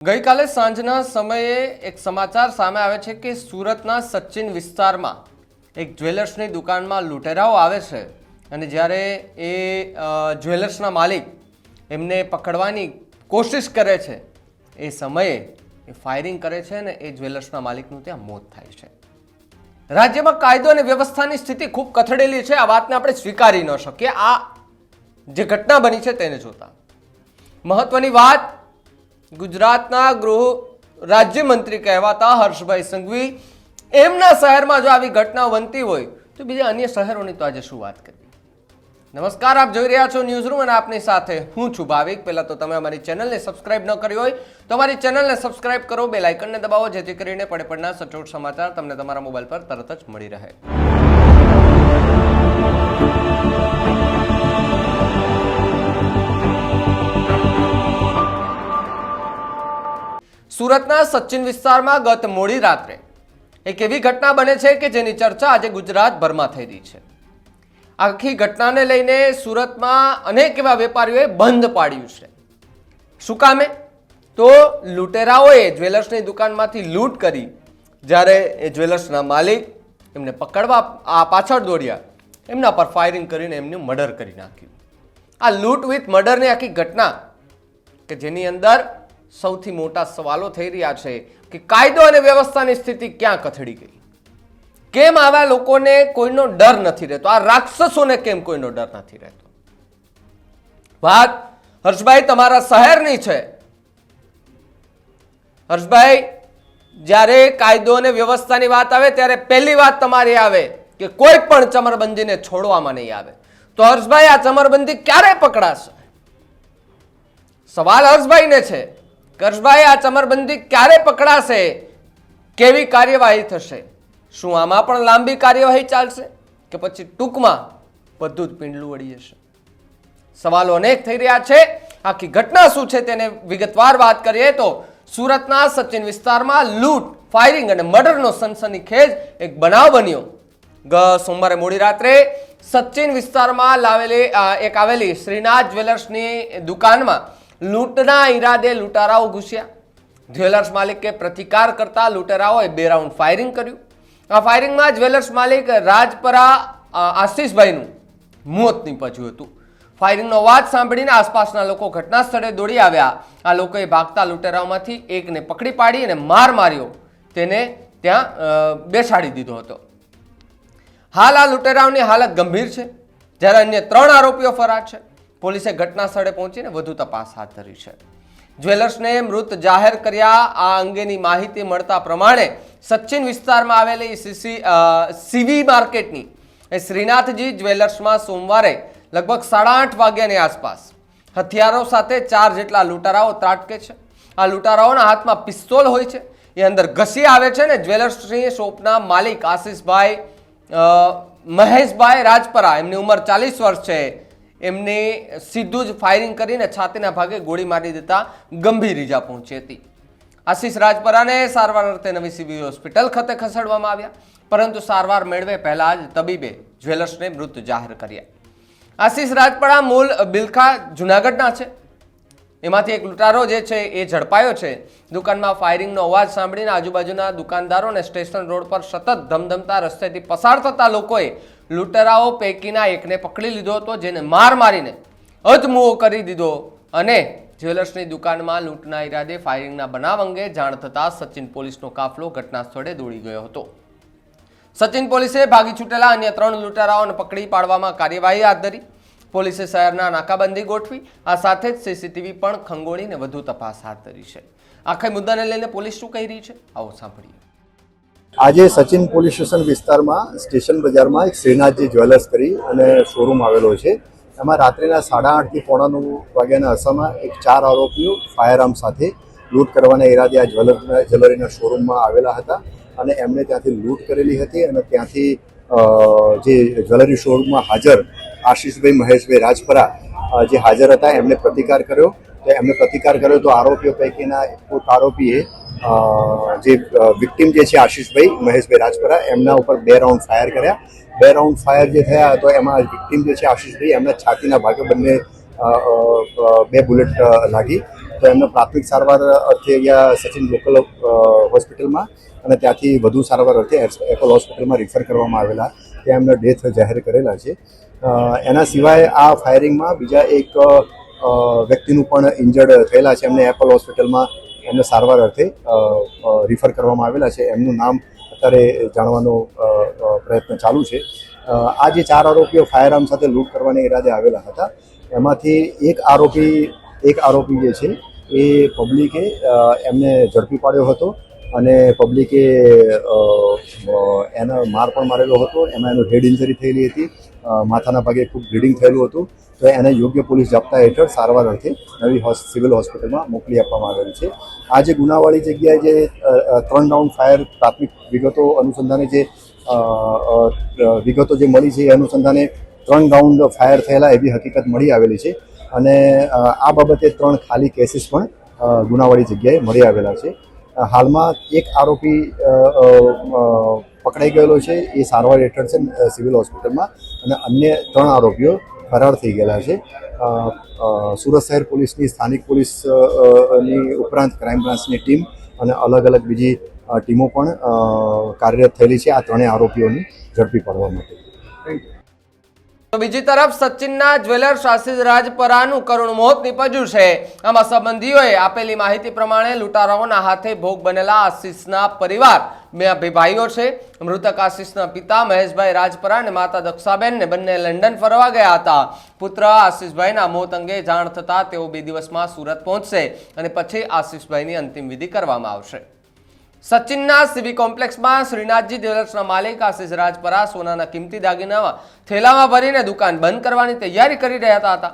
ગઈકાલે સાંજના સમયે એક સમાચાર સામે આવે છે કે સુરતના સચિન વિસ્તારમાં એક જ્વેલર્સની દુકાનમાં લૂંટેરાઓ આવે છે અને જ્યારે એ જ્વેલર્સના માલિક એમને પકડવાની કોશિશ કરે છે એ સમયે એ ફાયરિંગ કરે છે અને એ જ્વેલર્સના માલિકનું ત્યાં મોત થાય છે। રાજ્યમાં કાયદો અને વ્યવસ્થાની સ્થિતિ ખૂબ કથળેલી છે। આ વાતને આપણે સ્વીકારી ન શકીએ। આ જે ઘટના બની છે તેને જોતા મહત્વની વાત, ગુજરાતના ગૃહ રાજ્યમંત્રી કહેવાતા હર્ષભાઈ સંઘવી એમના શહેરમાં જો આવી ઘટનાઓ બનતી હોય તો બીજા અન્ય શહેરોની તો આજે શું વાત કરવી। નમસ્કાર, આપ જોઈ રહ્યા છો ન્યૂઝ રૂમ અને આપની સાથે હું છું ભાવિક। પહેલા તો તમે અમારી ચેનલને સબસ્ક્રાઇબ ન કરી હોય તો અમારી ચેનલને સબસ્ક્રાઇબ કરો, બેલ આઇકનને દબાવો જેથી કરીને પડે પડના સચોટ સમાચાર તમને તમારા મોબાઈલ પર તરત જ મળી રહે। સુરતના સચિન વિસ્તારમાં ગત મોડી રાત્રે એક એવી ઘટના બને છે કે જેની ચર્ચા આજે ગુજરાતભરમાં થઈ રહી છે। આખી ઘટનાને લઈને સુરતમાં અનેક એવા વેપારીઓએ બંધ પાડ્યું છે। શું કામે? તો લૂંટેરાઓએ જ્વેલર્સની દુકાનમાંથી લૂંટ કરી જ્યારે એ જ્વેલર્સના માલિક એમને પકડવા પાછળ દોડ્યા, એમના પર ફાયરિંગ કરીને એમનું મર્ડર કરી નાખ્યું। આ લૂંટ વિથ મર્ડરની આખી ઘટના કે જેની અંદર સૌથી મોટા સવાલો થઈ રહ્યા છે કે કાયદો અને વ્યવસ્થાની સ્થિતિ ક્યાં કથળી ગઈ? કેમ આવા લોકોને કોઈનો ડર નથી રહેતો? આ રાક્ષસોને કેમ કોઈનો ડર નથી રહેતો? વાત હર્ષભાઈ તમારા શહેરની છે। હર્ષભાઈ, જ્યારે કાયદો અને વ્યવસ્થાની વાત આવે ત્યારે પહેલી વાત તમારી આવે કે કોઈ પણ ચમરબંધીને છોડવામાં નહીં આવે। તો હર્ષભાઈ, આ ચમરબંધી ક્યારે પકડાશે? સવાલ હર્ષભાઈને છે। હર્ષભાઈ, આ ચમરબંધી ક્યારે પકડાશે? કેવી કાર્યવાહી થશે? શું આમાં પણ લાંબી કાર્યવાહી ચાલશે કે પછી ટૂંકમાં બધું જ પીંડલું વળી જશે? સવાલો અનેક થઈ રહ્યા છે। આખી ઘટના શું છે તેને વિગતવાર વાત કરીએ તો સુરતના સચિન વિસ્તારમાં લૂંટ, ફાયરિંગ અને મર્ડરનો સનસનીખેજ એક બનાવ બન્યો। સોમવારે મોડી રાત્રે સચિન વિસ્તારમાં આવેલી શ્રીનાથ જ્વેલર્સની દુકાનમાં લૂંટના ઈરાદે લૂંટારાઓ ઘૂસ્યા। જ્વેલર્સ માલિકે પ્રતિકાર કરતા લૂંટારાઓએ 2 રાઉન્ડ ફાયરિંગ કર્યું। આ ફાયરિંગમાં જ્વેલર્સ માલિક રાજપરા આશીષભાઈનું મોત નીપજ્યું હતું। ફાયરિંગનો અવાજ સાંભળીને આસપાસના લોકો ઘટના સ્થળે દોડી આવ્યા। આ લોકોએ ભાગતા લૂંટારાઓમાંથી એકને પકડી પાડી અને માર માર્યો, તેને ત્યાં બેસાડી દીધો હતો। હાલ આ લૂંટારાઓની હાલત ગંભીર છે જ્યારે અન્ય 3 આરોપીઓ ફરાર છે। પોલીસે ઘટના સ્થળે પહોંચીને વધુ તપાસ હાથ ધરી છે। જ્વેલર્સને મૃત જાહેર કર્યા આ અંગેની માહિતી મળતા પ્રમાણે સચિન વિસ્તારમાં આવેલી સીવી માર્કેટની શ્રીનાથજી જ્વેલર્સમાં સોમવારે લગભગ 8:30 વાગ્યાની આસપાસ હથિયારો સાથે 4 જેટલા લૂંટારાઓ ત્રાટકે છે। આ લૂંટારાઓના હાથમાં પિસ્તોલ હોય છે, એ અંદર ઘસી આવે છે ને જ્વેલર્સની શોપના માલિક આશીષભાઈ મહેશભાઈ રાજપરા, એમની ઉંમર 40 વર્ષ છે, એમને સીધું જ ફાયરિંગ કરીને છાતીના ભાગે ગોળી મારી દેતા ગંભીર ઈજા પહોંચી હતી। આશીષ રાજપરાને સારવાર અર્થે નવી સીવી હોસ્પિટલ ખાતે ખસેડવામાં આવ્યા, પરંતુ સારવાર મેળવે પહેલા જ તબીબે જ્વેલર્સને મૃત જાહેર કર્યા। આશીષ રાજપરા મૂળ બિલખા જુનાગઢના છે। એમાંથી એક લૂંટારો જે છે એ ઝડપાયો છે। દુકાનમાં ફાયરિંગનો અવાજ સાંભળીને આજુબાજુના દુકાનદારોને સ્ટેશન રોડ પર સતત ધમધમતા રસ્તેથી પસાર થતા લોકોએ લૂંટારાઓ પૈકીના એકને પકડી લીધો હતો, જેને માર મારીને અધમુઓ કરી દીધો અને જ્વેલર્સની દુકાનમાં લૂંટના ઈરાદે ફાયરિંગના બનાવ અંગે જાણ થતાં સચિન પોલીસનો કાફલો ઘટના સ્થળે દોડી ગયો હતો। સચિન પોલીસે ભાગી છૂટેલા અન્ય 3 લૂંટારાઓને પકડી પાડવામાં કાર્યવાહી હાથ ધરી। પોલીસે શહેરના નાકાબંધી ગોઠવી, આ સાથે જ સીસીટીવી પણ ખંગોળીને વધુ તપાસ હાથ ધરી છે। આખા મુદ્દાને લઈને પોલીસ શું કહી રહી છે, આવો સાંભળીએ। આજે સચિન પોલીસ સ્ટેશન વિસ્તારમાં સ્ટેશન બજારમાં એક શ્રીનાથજી જ્વેલર્સ કરી અને શોરૂમ આવેલો છે। એમાં રાત્રિના 8:30 થી 9:45 વાગ્યાના અરસામાં એક 4 આરોપીઓ ફાયરઆર્મ સાથે લૂંટ કરવાના ઈરાદે આ જ્વેલરીના શોરૂમમાં આવેલા હતા અને એમણે ત્યાંથી લૂંટ કરેલી હતી અને ત્યાંથી જે જ્વેલરી શોરૂમમાં હાજર આશીષભાઈ મહેશભાઈ રાજપરા જે હાજર હતા એમને પ્રતિકાર કર્યો। તો એમને પ્રતિકાર કર્યો તો આરોપીઓ પૈકીના એક આરોપીએ જે વિક્ટિમ જે છે આશીષભાઈ મહેશભાઈ રાજપરા એમના ઉપર 2 રાઉન્ડ ફાયર કર્યા। 2 રાઉન્ડ ફાયર જે થયા તો એમાં વિક્ટિમ જે છે આશીષભાઈ એમના છાતીના ભાગે બંને બે બુલેટ લાગી તો એમને પ્રાથમિક સારવાર અર્થે અહીંયા સચિન લોકલ હોસ્પિટલમાં અને ત્યાંથી વધુ સારવાર અર્થે એપોલો હોસ્પિટલમાં રિફર કરવામાં આવેલા, ત્યાં એમને ડેથ જાહેર કરેલા છે. એના સિવાય આ ફાયરિંગમાં બીજા એક વ્યક્તિનું પણ ઇન્જર્ડ થયેલા છે, એમને એપોલો હોસ્પિટલમાં એમને સારવાર અર્થે રિફર કરવામાં આવેલા છે. એમનું નામ અત્યારે જાણવાનો પ્રયત્ન ચાલુ છે. આ જે 4 આરોપીઓ ફાયર આર્મ સાથે લૂંટ કરવાના ઈરાદે આવેલા હતા, એમાંથી એક આરોપી જે છે એ પબ્લિકે એમને ઝડપી પાડ્યો હતો અને પબ્લિકે એને માર પણ મારેલો હતો. એમાં એનું હેડ ઇન્જરી થયેલી હતી, માથાના ભાગે ખૂબ બ્લીડિંગ થયેલું હતું. તો એને યોગ્ય પોલીસ જાપ્તા હેઠળ સારવાર અર્થે નવી સિવિલ હોસ્પિટલમાં મોકલી આપવામાં આવેલી છે. આ જે ગુનાવાળી જગ્યાએ જે 3 રાઉન્ડ ફાયર પ્રાથમિક વિગતો અનુસંધાને જે વિગતો જે મળી છે એ અનુસંધાને 3 રાઉન્ડ ફાયર થયેલા એવી હકીકત મળી આવેલી છે અને આ બાબતે 3 ખાલી કેસીસ પણ ગુનાવાળી જગ્યાએ મળી આવેલા છે. હાલમાં એક આરોપી પકડાઈ ગયેલો છે, એ સારવાર હેઠળ છે સિવિલ હોસ્પિટલમાં, અને અન્ય 3 આરોપીઓ ફરાર થઈ ગયેલા છે. સુરત શહેર પોલીસની, સ્થાનિક પોલીસની ઉપરાંત ક્રાઇમ બ્રાન્ચની ટીમ અને અલગ અલગ બીજી ટીમો પણ કાર્યરત થયેલી છે આ 3 આરોપીઓની ઝડપી પાડવા માટે. તો બીજી તરફ સચિનના જ્વેલર્સ આશિષ રાજપરાનું કરુણ મોત નીપજ્યું છે. આમાં સંબંધીઓએ આપેલી માહિતી પ્રમાણે લૂંટારાઓના હાથે ભોગ બનેલા આશિષના પરિવાર 2 ભાઈઓ છે. મૃતક આશિષના પિતા મહેશભાઈ રાજપરા અને માતા દક્ષાબેનને બંને લંડન ફરવા ગયા હતા. પુત્ર આશિષભાઈના મોત અંગે જાણ થતાં તેઓ 2 દિવસમાં સુરત પહોંચશે અને પછી આશિષભાઈની અંતિમ વિધિ કરવામાં આવશે. સચિનના સીવી કોમ્પ્લેક્સમાં શ્રીનાથજી જ્વેલર્સના માલિક આશિષ રાજપરા સોનાના કિંમતી દાગીનામાં થેલામાં ભરીને દુકાન બંધ કરવાની તૈયારી કરી રહ્યા હતા.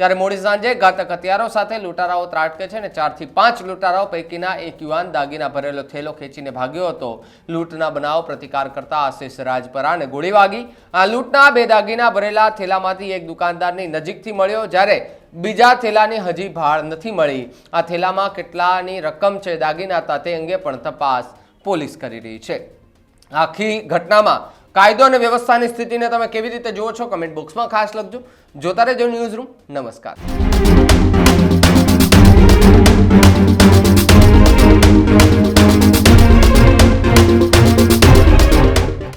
ત્યારે મોડી સાંજે ઘાતક હથિયારો સાથે લૂંટારાઓ ત્રાટકે છે અને 4 થી 5 લૂંટારાઓ પૈકીના એક યુવાન દાગીના ભરેલો થેલો ખેંચીને ભાગ્યો હતો. લૂંટના બનાવ પ્રતિકાર કરતા આશિષ રાજપરાને ગોળી વાગી. આ લૂંટના 2 દાગીના ભરેલા થેલામાંથી એક દુકાનદારની નજીકથી મળ્યો, જ્યારે બીજા થેલાની હજી ભાળ નથી મળી. આ થેલામાં કેટલાની રકમ છે, દાગીના હતા, તે અંગે પણ તપાસ પોલીસ કરી રહી છે. આખી ઘટનામાં કાયદો અને વ્યવસ્થાની સ્થિતિને તમે કેવી રીતે જુઓ છો, કમેન્ટ બોક્સમાં ખાસ લખજો. જોતા રહેજો ન્યૂઝ રૂમ. નમસ્કાર.